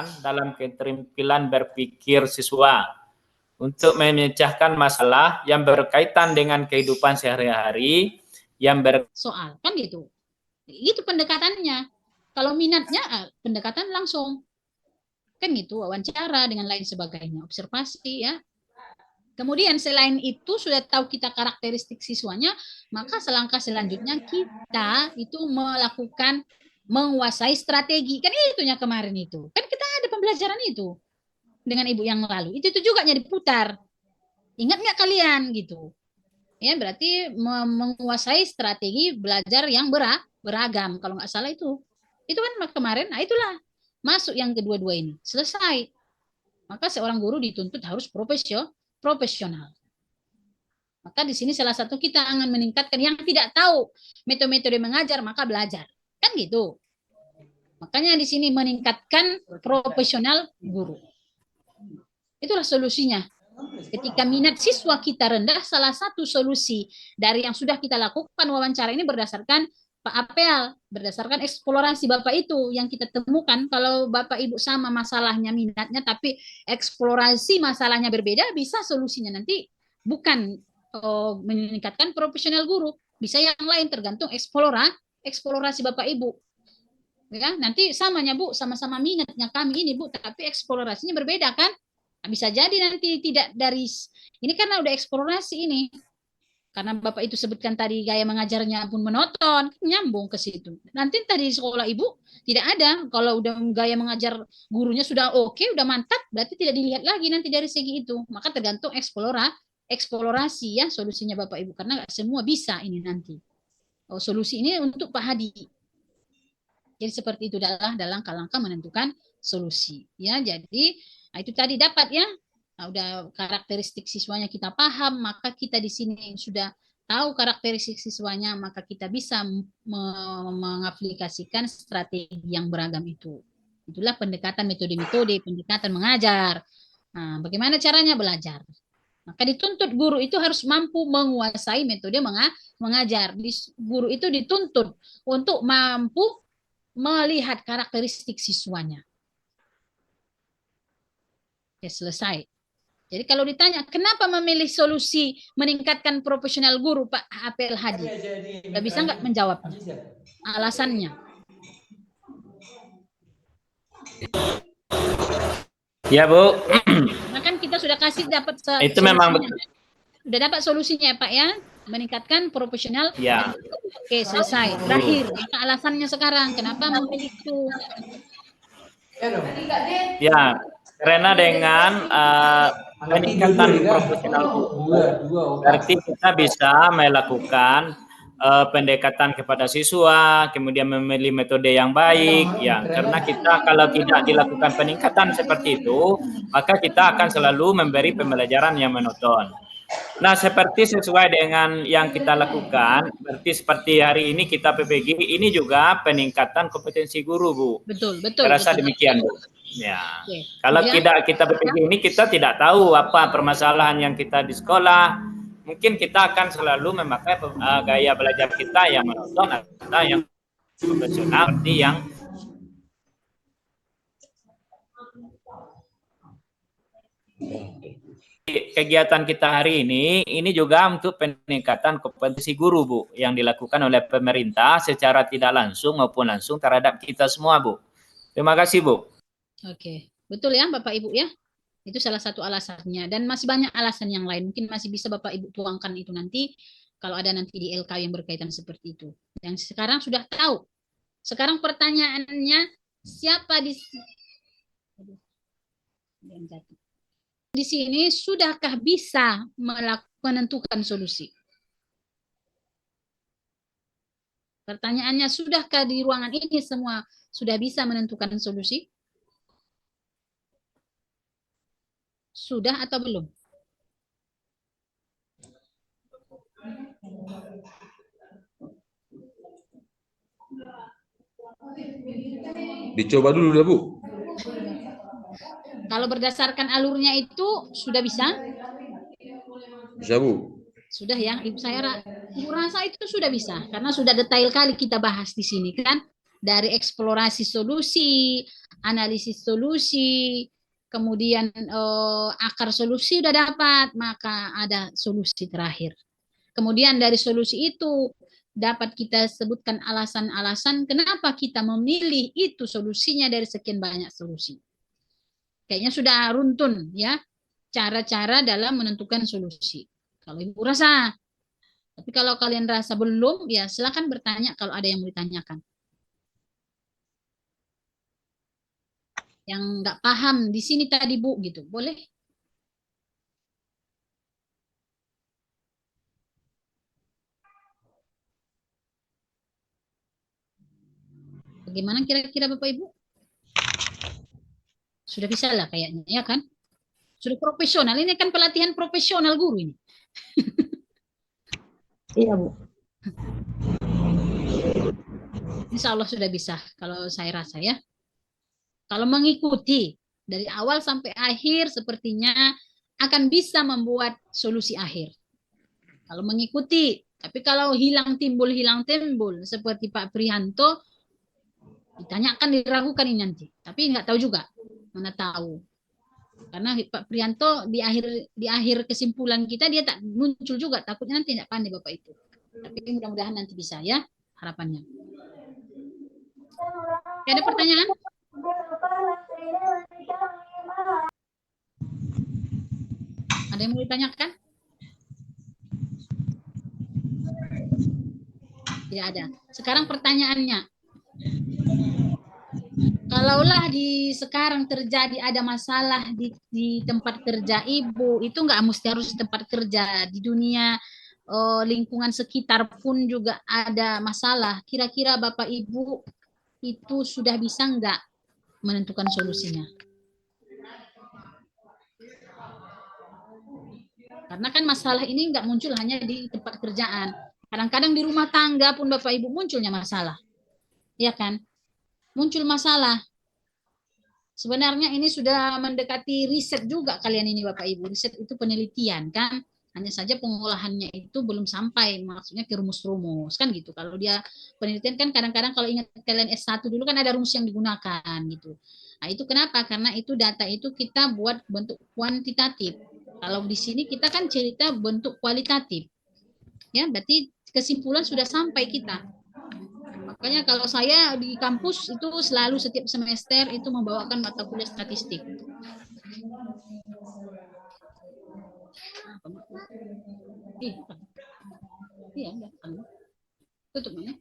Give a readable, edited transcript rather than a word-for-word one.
pendekatan dalam keterampilan berpikir siswa untuk memecahkan masalah yang berkaitan dengan kehidupan sehari-hari yang soal, kan gitu. Itu pendekatannya. Kalau minatnya pendekatan langsung. Kan gitu, wawancara dengan lain sebagainya, observasi ya. Kemudian selain itu sudah tahu kita karakteristik siswanya, maka selangkah selanjutnya kita itu melakukan menguasai strategi. Kan itunya kemarin itu. Kan kita ada pembelajaran itu dengan ibu yang lalu. Itu juga yang diputar. Ingat nggak kalian gitu? Ya berarti menguasai strategi belajar yang beragam. Kalau nggak salah itu kan kemarin. Nah itulah masuk yang kedua-dua ini selesai. Maka seorang guru dituntut harus profesional. Maka di sini salah satu kita akan meningkatkan yang tidak tahu metode-metode mengajar maka belajar. Kan gitu. Makanya di sini meningkatkan profesional guru. Itulah solusinya. Ketika minat siswa kita rendah, salah satu solusi dari yang sudah kita lakukan wawancara ini berdasarkan Pak Apel, berdasarkan eksplorasi Bapak itu yang kita temukan. Kalau Bapak Ibu sama masalahnya, minatnya, tapi eksplorasi masalahnya berbeda, bisa solusinya nanti bukan meningkatkan profesional guru, bisa yang lain tergantung eksplorasi Bapak Ibu. Ya, nanti samanya Bu, sama-sama minatnya kami ini Bu, tapi eksplorasinya berbeda kan? Nah, bisa jadi nanti tidak dari ini karena udah eksplorasi ini. Karena Bapak itu sebutkan tadi gaya mengajarnya pun menonton, nyambung ke situ. Nanti tadi di sekolah Ibu tidak ada. Kalau udah gaya mengajar gurunya sudah oke, udah mantap, berarti tidak dilihat lagi nanti dari segi itu. Maka tergantung eksplorasi ya solusinya Bapak Ibu. Karena nggak semua bisa ini nanti. Oh, solusi ini untuk Pak Hadi. Jadi seperti itu adalah dalam langkah menentukan solusi. Ya, jadi itu tadi dapat ya. Nah, udah karakteristik siswanya kita paham, maka kita di sini sudah tahu karakteristik siswanya, maka kita bisa mengaplikasikan strategi yang beragam itu. Itulah pendekatan metode-metode, pendekatan mengajar. Nah, bagaimana caranya belajar? Maka dituntut guru itu harus mampu menguasai metode mengajar. Guru itu dituntut untuk mampu melihat karakteristik siswanya. Ya, selesai. Jadi kalau ditanya, kenapa memilih solusi meningkatkan profesional guru, Pak Apel Hadi? Udah bisa nggak menjawabnya? Alasannya. Ya, Bu. Nah, kan kita sudah kasih dapat itu memang betul. Sudah dapat solusinya, Pak ya? Meningkatkan profesional. Ya. Oke, selesai. Terakhir, alasannya sekarang, kenapa memilih itu? Ya, karena dengan peningkatan profesional guru, berarti kita bisa melakukan pendekatan kepada siswa, kemudian memilih metode yang baik, ya. Karena kita kalau tidak dilakukan peningkatan seperti itu, maka kita akan selalu memberi pembelajaran yang monoton. Nah, seperti sesuai dengan yang kita lakukan, berarti seperti hari ini kita PPG, ini juga peningkatan kompetensi guru, Bu. Betul. Saya rasa demikian, Bu. Ya. Oke. Kalau tidak kita PPG ini, kita tidak tahu apa permasalahan yang kita di sekolah. Mungkin kita akan selalu memakai gaya belajar kita yang monoton atau yang profesional, seperti yang kegiatan kita hari ini juga untuk peningkatan kompetensi guru, Bu, yang dilakukan oleh pemerintah secara tidak langsung maupun langsung terhadap kita semua, Bu. Terima kasih, Bu. Oke, betul ya Bapak Ibu ya. Itu salah satu alasannya dan masih banyak alasan yang lain. Mungkin masih bisa Bapak Ibu tuangkan itu nanti kalau ada nanti di LK yang berkaitan seperti itu. Yang sekarang sudah tahu. Sekarang pertanyaannya siapa di sini sudahkah bisa menentukan solusi? Pertanyaannya, sudahkah di ruangan ini semua sudah bisa menentukan solusi? Sudah atau belum? Dicoba dulu dah, Bu. Kalau berdasarkan alurnya itu sudah bisa? Bisa, Bu. Sudah ya, Ibu rasa itu sudah bisa karena sudah detail kali kita bahas di sini kan. dari eksplorasi solusi, analisis solusi, kemudian akar solusi udah dapat, maka ada solusi terakhir. Kemudian dari solusi itu dapat kita sebutkan alasan-alasan kenapa kita memilih itu solusinya dari sekian banyak solusi. Kayaknya sudah runtun ya cara-cara dalam menentukan solusi. Kalau Ibu rasa, tapi kalau kalian rasa belum, ya silakan bertanya kalau ada yang mau ditanyakan. Yang nggak paham di sini tadi Bu gitu, boleh? Bagaimana kira-kira Bapak Ibu? Sudah bisa lah kayaknya, ya kan? Sudah profesional. Ini kan pelatihan profesional guru ini. Iya, Bu. Insya Allah sudah bisa, kalau saya rasa ya. Kalau mengikuti dari awal sampai akhir, sepertinya akan bisa membuat solusi akhir. Kalau mengikuti, tapi kalau hilang timbul, seperti Pak Prihanto, ditanyakan, diragukan ini nanti. Tapi nggak tahu juga, mana tahu. Karena Pak Prihanto di akhir kesimpulan kita dia tak muncul juga, takutnya nanti tidak pandai Bapak itu. Tapi mudah-mudahan nanti bisa ya, harapannya. Ada pertanyaan? Ada yang mau ditanyakan? Tidak ada. Sekarang pertanyaannya, kalaulah di sekarang terjadi ada masalah di tempat kerja Ibu, itu nggak mesti harus di tempat kerja, di dunia lingkungan sekitar pun juga ada masalah. Kira-kira Bapak Ibu itu sudah bisa nggak menentukan solusinya? Karena kan masalah ini nggak muncul hanya di tempat kerjaan. Kadang-kadang di rumah tangga pun Bapak Ibu munculnya masalah. Ya kan? Muncul masalah. Sebenarnya ini sudah mendekati riset juga kalian ini Bapak Ibu. Riset itu penelitian kan. Hanya saja pengolahannya itu belum sampai, maksudnya ke rumus-rumus kan gitu. Kalau dia penelitian kan kadang-kadang kalau ingat kalian S1 dulu kan ada rumus yang digunakan gitu. Nah itu kenapa? Karena itu data itu kita buat bentuk kuantitatif. Kalau di sini kita kan cerita bentuk kualitatif. Ya, berarti kesimpulan sudah sampai kita. Makanya kalau saya di kampus itu selalu setiap semester itu membawakan mata kuliah statistik. Iya, tutup mana?